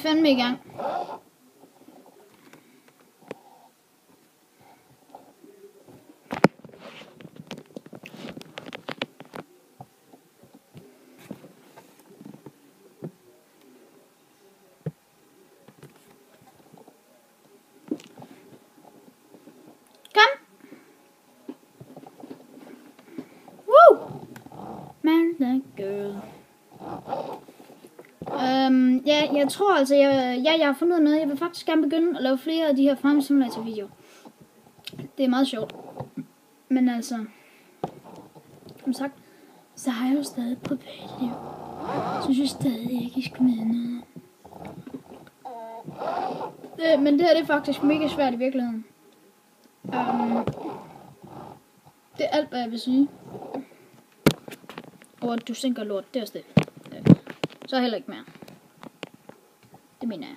fandme i gang. Ja, jeg tror altså, jeg har fundet noget. Jeg vil faktisk gerne begynde at lave flere af de her Farming Simulator videoer. Det er meget sjovt. Men altså, som sagt, så har jeg jo stadig privatliv. Så synes jeg stadig ikke, I skal med noget. Men det her det er faktisk mega svært i virkeligheden. Det er alt, hvad jeg vil sige. Og du sænker lort, det er også det. Så heller ikke mere. Det mener jeg.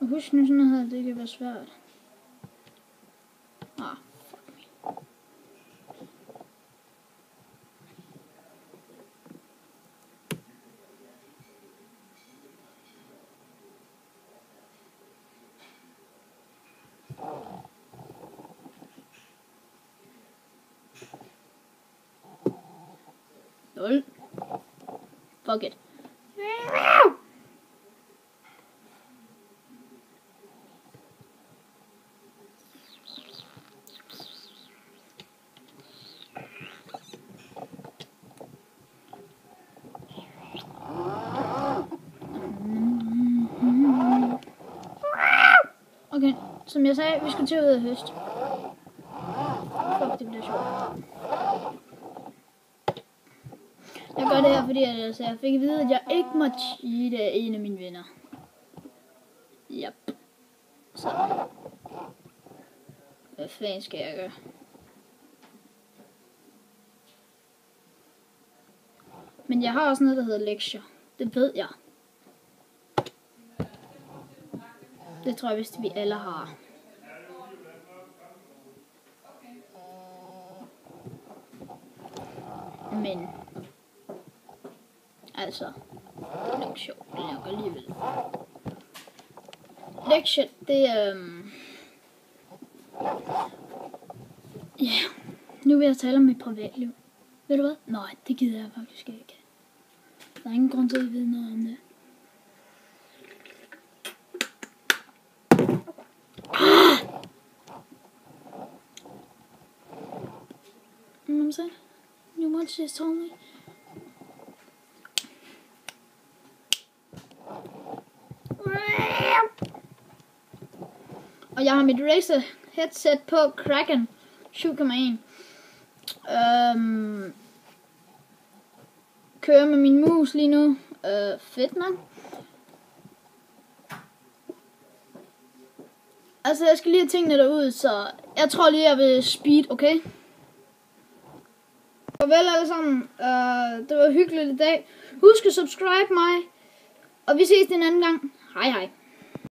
Husk nu sådan noget her, det kan være svært. Fuck me. Lol. Fuck it. Okay, som jeg sagde, vi skal til ud af høst. Fuck, det bliver sjovt. Jeg gør det her, fordi jeg fik at vide, at jeg ikke må cheate af en af mine venner. Yep. Så. Hvad fanden skal jeg gøre? Men jeg har også noget, der hedder lektier. Det ved jeg. Det tror jeg vist, vi alle har. Men altså, det er ikke sjovt, det er nok alligevel. Lektier, det ja, nu vil jeg tale om mit privatliv. Ved du hvad? Nej, det gider jeg faktisk ikke. Der er ingen grund til at vide noget om det. Mom said, you once just told me. Og jeg har mit Razer headset på Kraken 7,1. Kører med min mus lige nu. Fedt nok. Altså jeg skal lige have tingene derud, så jeg tror lige jeg vil speed, okay? Farvel alle sammen. Det var hyggeligt i dag. Husk at subscribe mig. Og vi ses den anden gang. Hej hej.